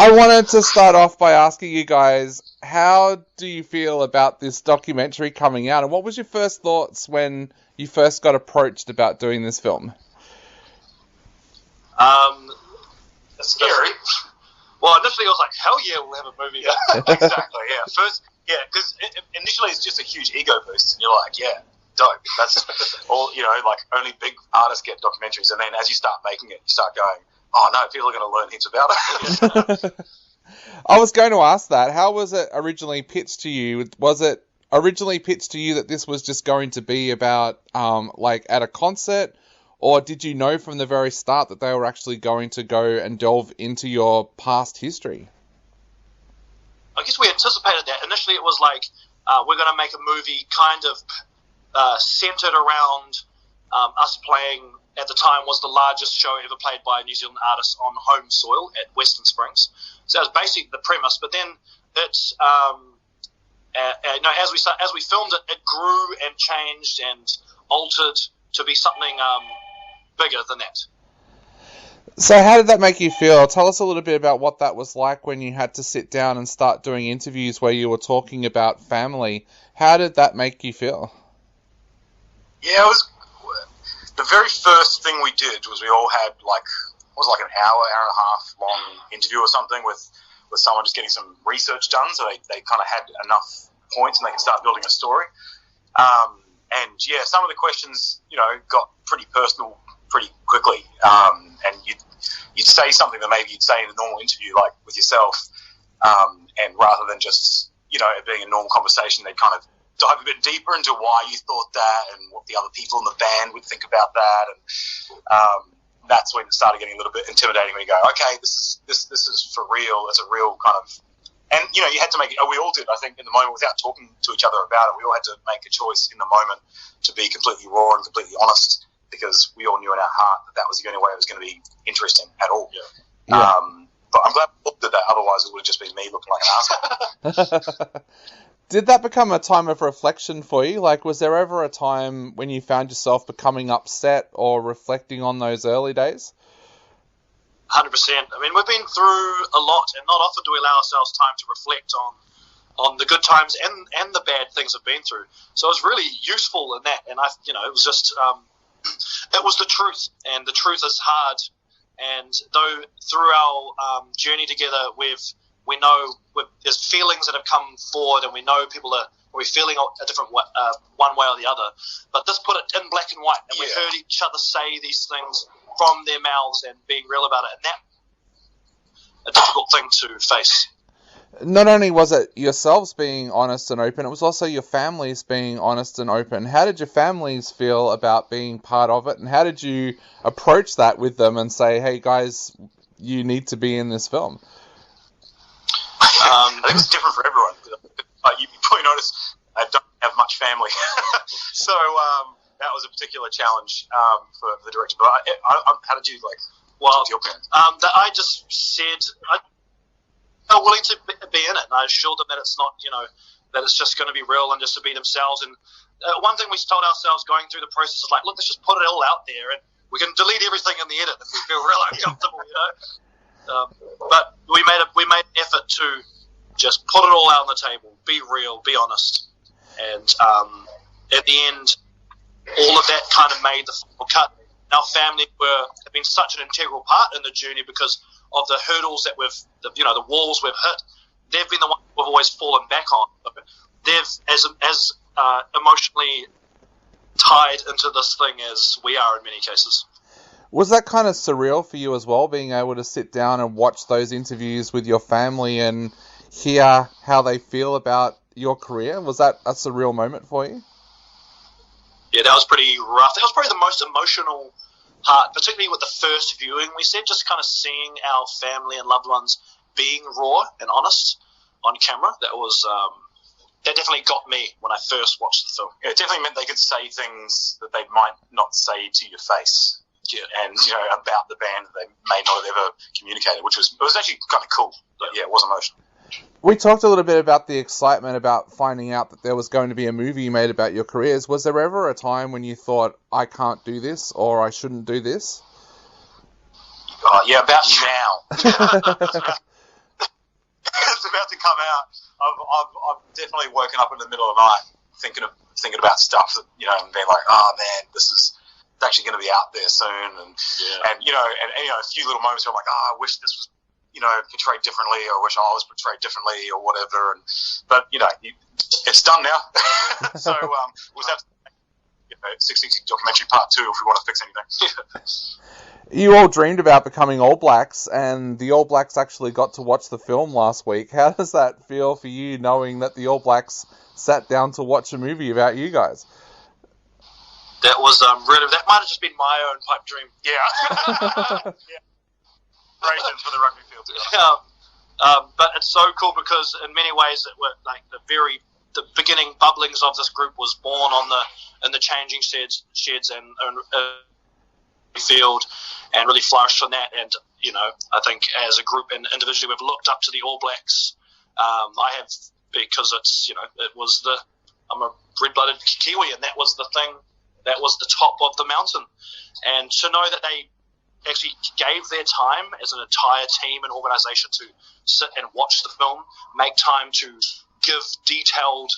I wanted to start off by asking you guys, how do you feel about this documentary coming out, and what was your first thoughts when you first got approached about doing this film? Scary. Well, initially I was like, hell yeah, we'll have a movie. Exactly, yeah. First, yeah, because initially it's just a huge ego boost, and you're like, yeah, dope. That's all, like only big artists get documentaries, and then as you start making it, you start going, oh no, people are going to learn heaps about it. I was going to ask that. How was it originally pitched to you? Was it originally pitched to you that this was just going to be about, like, at a concert? Or did you know from the very start that they were actually going to go and delve into your past history? I guess we anticipated that. Initially it was like, we're going to make a movie kind of centered around us playing, at the time, was the largest show ever played by a New Zealand artist on home soil at Western Springs. So that was basically the premise. But then it's, as we filmed it, it grew and changed and altered to be something bigger than that. So how did that make you feel? Tell us a little bit about what that was like when you had to sit down and start doing interviews where you were talking about family. How did that make you feel? Yeah, it was the very first thing we did was we all had an hour and a half long interview or something with someone just getting some research done, so they kind of had enough points and they could start building a story. And yeah, some of the questions, got pretty personal pretty quickly. And you'd say something that maybe you'd say in a normal interview, like with yourself, and rather than just, it being a normal conversation, they'd kind of dive a bit deeper into why you thought that and what the other people in the band would think about that. And that's when it started getting a little bit intimidating when you go, okay, this is for real. It's a real kind of... And, you had to make it... We all did, I think, in the moment without talking to each other about it. We all had to make a choice in the moment to be completely raw and completely honest, because we all knew in our heart that was the only way it was going to be interesting at all. Yeah. But I'm glad we all did that. Otherwise, it would have just been me looking like an asshole. Did that become a time of reflection for you? Like, was there ever a time when you found yourself becoming upset or reflecting on those early days? 100%. I mean, we've been through a lot, and not often do we allow ourselves time to reflect on the good times and the bad things we've been through. So it was really useful in that, and it was just, it was the truth, and the truth is hard. And though through our journey together, we know there's feelings that have come forward, and we know people are feeling a different way, one way or the other. But this put it in black and white, and we heard each other say these things from their mouths and being real about it, and that a difficult thing to face. Not only was it yourselves being honest and open, it was also your families being honest and open. How did your families feel about being part of it, and how did you approach that with them and say, hey guys, you need to be in this film? I think it's different for everyone. You probably notice I don't have much family. So that was a particular challenge for the director. But how did you talk to your parents? I just said I'm willing to be in it, and I assured them that it's not, that it's just going to be real and just to be themselves. And one thing we told ourselves going through the process is look, let's just put it all out there, and we can delete everything in the edit if we feel real uncomfortable, But we made an effort to just put it all out on the table, be real, be honest, and at the end, all of that kind of made the final cut. Our family have been such an integral part in the journey because of the hurdles that the walls we've hit. They've been the ones we've always fallen back on. They've as emotionally tied into this thing as we are in many cases. Was that kind of surreal for you as well, being able to sit down and watch those interviews with your family and hear how they feel about your career? Was that a surreal moment for you? Yeah, that was pretty rough. That was probably the most emotional part, particularly with the first viewing we said, just kind of seeing our family and loved ones being raw and honest on camera. That definitely got me when I first watched the film. Yeah, it definitely meant they could say things that they might not say to your face. Yeah, and about the band that they may not have ever communicated, which was actually kind of cool. But yeah, it was emotional. We talked a little bit about the excitement about finding out that there was going to be a movie made about your careers. Was there ever a time when you thought, I can't do this, or I shouldn't do this? Yeah, about now. was about to come out, I've definitely woken up in the middle of the night thinking about stuff that, you know, and being like, oh man, this is actually going to be out there soon, and you know, a few little moments where I'm like, oh, I wish this was, you know, portrayed differently, or I wish I was portrayed differently, or whatever. But you know, it's done now. So we'll have to, you know, SIX60 documentary part 2 if we want to fix anything. You all dreamed about becoming All Blacks, and the All Blacks actually got to watch the film last week. How does that feel for you, knowing that the All Blacks sat down to watch a movie about you guys? That was really, that might have just been my own pipe dream. Yeah. Yeah. Congratulations for the rugby field. But it's so cool because in many ways it were like the beginning bubblings of this group was born in the changing sheds and field, and really flourished on that. And you know, I think as a group and individually, we've looked up to the All Blacks. I have, because it's, you know, I'm a red-blooded Kiwi, and that was the thing. That was the top of the mountain, and to know that they actually gave their time as an entire team and organisation to sit and watch the film, make time to give detailed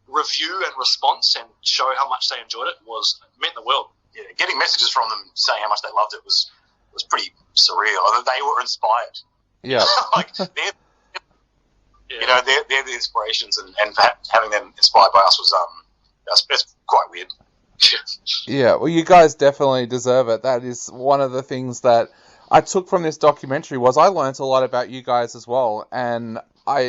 review and response, and show how much they enjoyed it, meant the world. Yeah, getting messages from them saying how much they loved it was pretty surreal. They were inspired. Yeah, like you know, they're the inspirations, and having them inspired by us was it's quite weird. Yeah, well, you guys definitely deserve it. That is one of the things that I took from this documentary, was I learnt a lot about you guys as well, and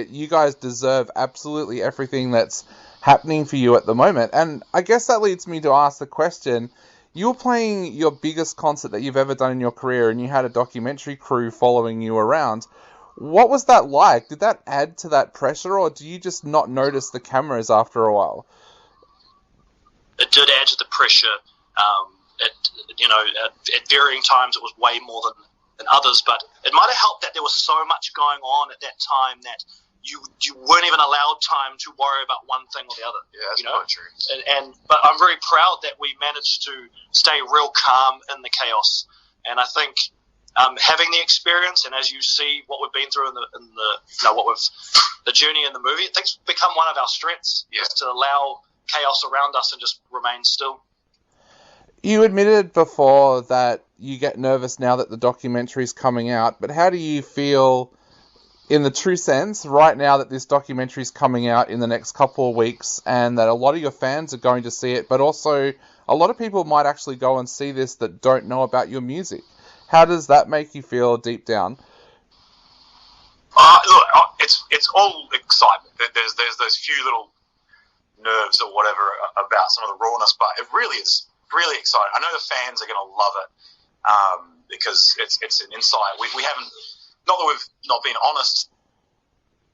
you guys deserve absolutely everything that's happening for you at the moment. And I guess that leads me to ask the question, you were playing your biggest concert that you've ever done in your career, and you had a documentary crew following you around. What was that like? Did that add to that pressure, or do you just not notice the cameras after a while? It did add to the pressure. At varying times it was way more than others, but it might have helped that there was so much going on at that time that you weren't even allowed time to worry about one thing or the other. Yeah, that's quite true. But I'm very proud that we managed to stay real calm in the chaos, and I think having the experience, and as you see what we've been through the journey in the movie, I think it's become one of our strengths, is to allow chaos around us and just remain still. You admitted before that you get nervous now that the documentary's coming out, but how do you feel in the true sense right now that this documentary's coming out in the next couple of weeks, and that a lot of your fans are going to see it, but also a lot of people might actually go and see this that don't know about your music? How does that make you feel deep down? Look, it's all excitement. There's those few little nerves or whatever about some of the rawness, but it really is really exciting. I know the fans are going to love it because it's an insight. We haven't, not that we've not been honest,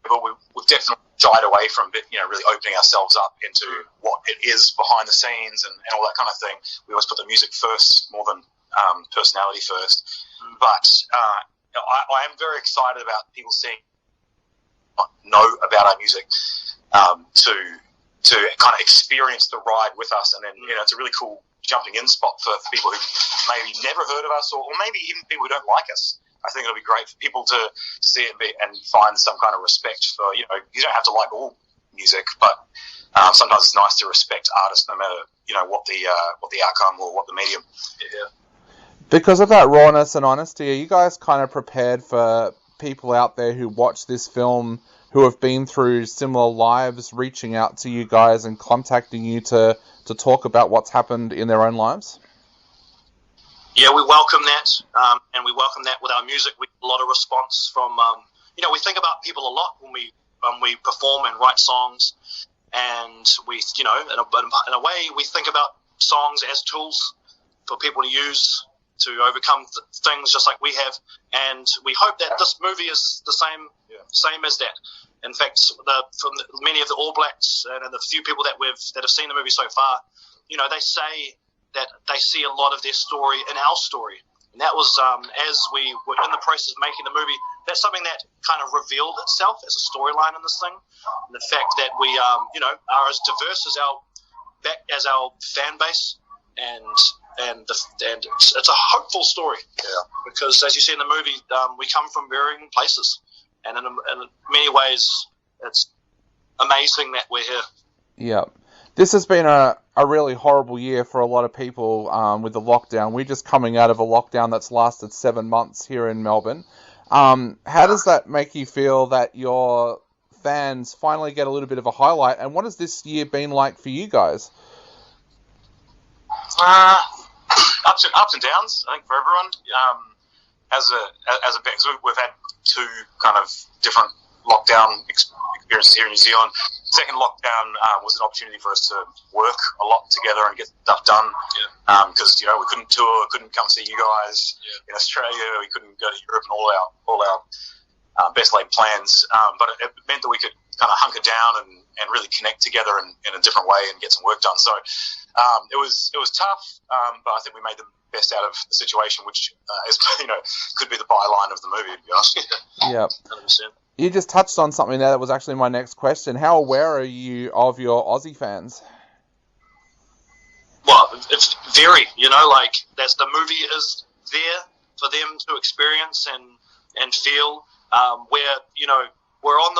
but we've definitely shied away from really opening ourselves up into what it is behind the scenes and all that kind of thing. We always put the music first more than personality first. But I am very excited about people know about our music to kind of experience the ride with us, and then it's a really cool jumping in spot for people who maybe never heard of us, or maybe even people who don't like us. I think it'll be great for people to see it and find some kind of respect for, you don't have to like all music, but sometimes it's nice to respect artists no matter what the outcome or what the medium. Yeah. Because of that rawness and honesty, are you guys kind of prepared for people out there who watch this film who have been through similar lives reaching out to you guys and contacting you to talk about what's happened in their own lives? Yeah, we welcome that, and we welcome that with our music. We get a lot of response from, we think about people a lot when we perform and write songs, and we, in a way, we think about songs as tools for people to use to overcome things just like we have, and we hope that this movie is the same as that. In fact, from many of the All Blacks and the few people that have seen the movie so far, they say that they see a lot of their story in our story. And that was, as we were in the process of making the movie, that's something that kind of revealed itself as a storyline in this thing. And the fact that we, are as diverse as our fan base, and it's a hopeful story. Yeah. Because as you see in the movie, we come from varying places, and in many ways, it's amazing that we're here. Yeah. This has been a really horrible year for a lot of people with the lockdown. We're just coming out of a lockdown that's lasted 7 months here in Melbourne. How does that make you feel that your fans finally get a little bit of a highlight? And what has this year been like for you guys? Ups and downs, I think, for everyone. As a band, we've had 2 kind of different lockdown experiences here in New Zealand. Second lockdown was an opportunity for us to work a lot together and get stuff done. Because we couldn't tour, couldn't come see you guys in Australia. We couldn't go to Europe and all our best laid plans. But it meant that we could kind of hunker down and really connect together in a different way and get some work done. So it was tough, but I think we made the best out of the situation, which is could be the byline of the movie, to be honest. Yeah. 100%. You just touched on something there that was actually my next question. How aware are you of your Aussie fans? Well, it's very, that's the movie is there for them to experience and feel. We're on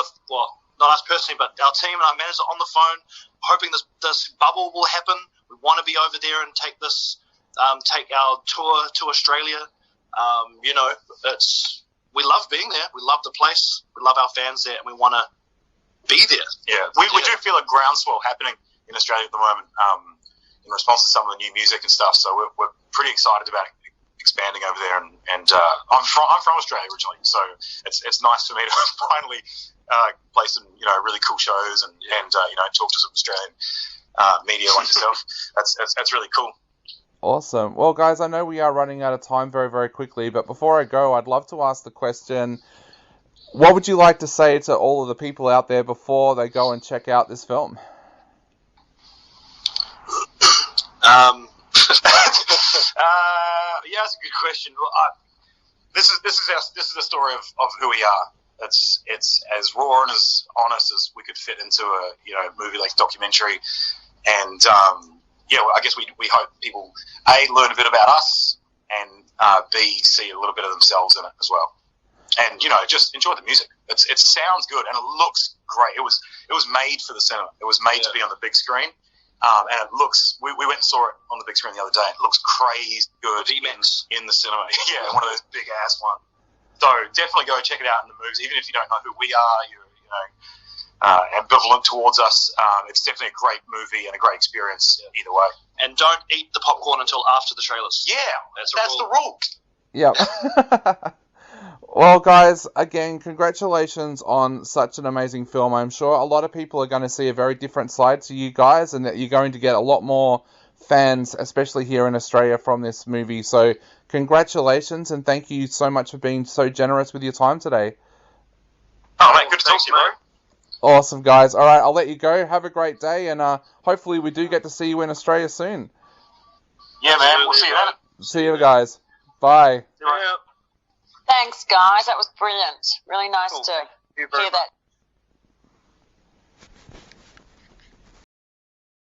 not us personally, but our team and our managers are on the phone, hoping this bubble will happen. We want to be over there and take our tour to Australia. We love being there. We love the place. We love our fans there, and we want to be there. Yeah, we do feel a groundswell happening in Australia at the moment in response to some of the new music and stuff. So we're pretty excited about expanding over there. And I'm from Australia originally, so it's nice for me to finally play some really cool shows and talk to some Australian media like yourself. That's really cool. Awesome. Well, guys, I know we are running out of time very, very quickly, but before I go, I'd love to ask the question, what would you like to say to all of the people out there before they go and check out this film? Yeah, that's a good question. This is the story of who we are. It's as raw and as honest as we could fit into a movie-length documentary, and I guess we hope people A, learn a bit about us, and B, see a little bit of themselves in it as well, and just enjoy the music. It sounds good and it looks great. It was made for the cinema. It was made to be on the big screen. And it looks, we went and saw it on the big screen the other day. It looks crazy good in the cinema. Yeah, one of those big ass ones. So definitely go check it out in the movies. Even if you don't know who we are, you're ambivalent towards us. It's definitely a great movie and a great experience either way. And don't eat the popcorn until after the trailers. Yeah, that's the rule. Yep. Well, guys, again, congratulations on such an amazing film. I'm sure a lot of people are going to see a very different side to you guys, and that you're going to get a lot more fans, especially here in Australia, from this movie. So congratulations, and thank you so much for being so generous with your time today. Oh, mate, good to talk to you, bro. Awesome, guys. All right, I'll let you go. Have a great day, and hopefully we do get to see you in Australia soon. Yeah, man. We'll see you later. See you guys. Bye. Yeah. Thanks, guys. That was brilliant. Really nice to hear that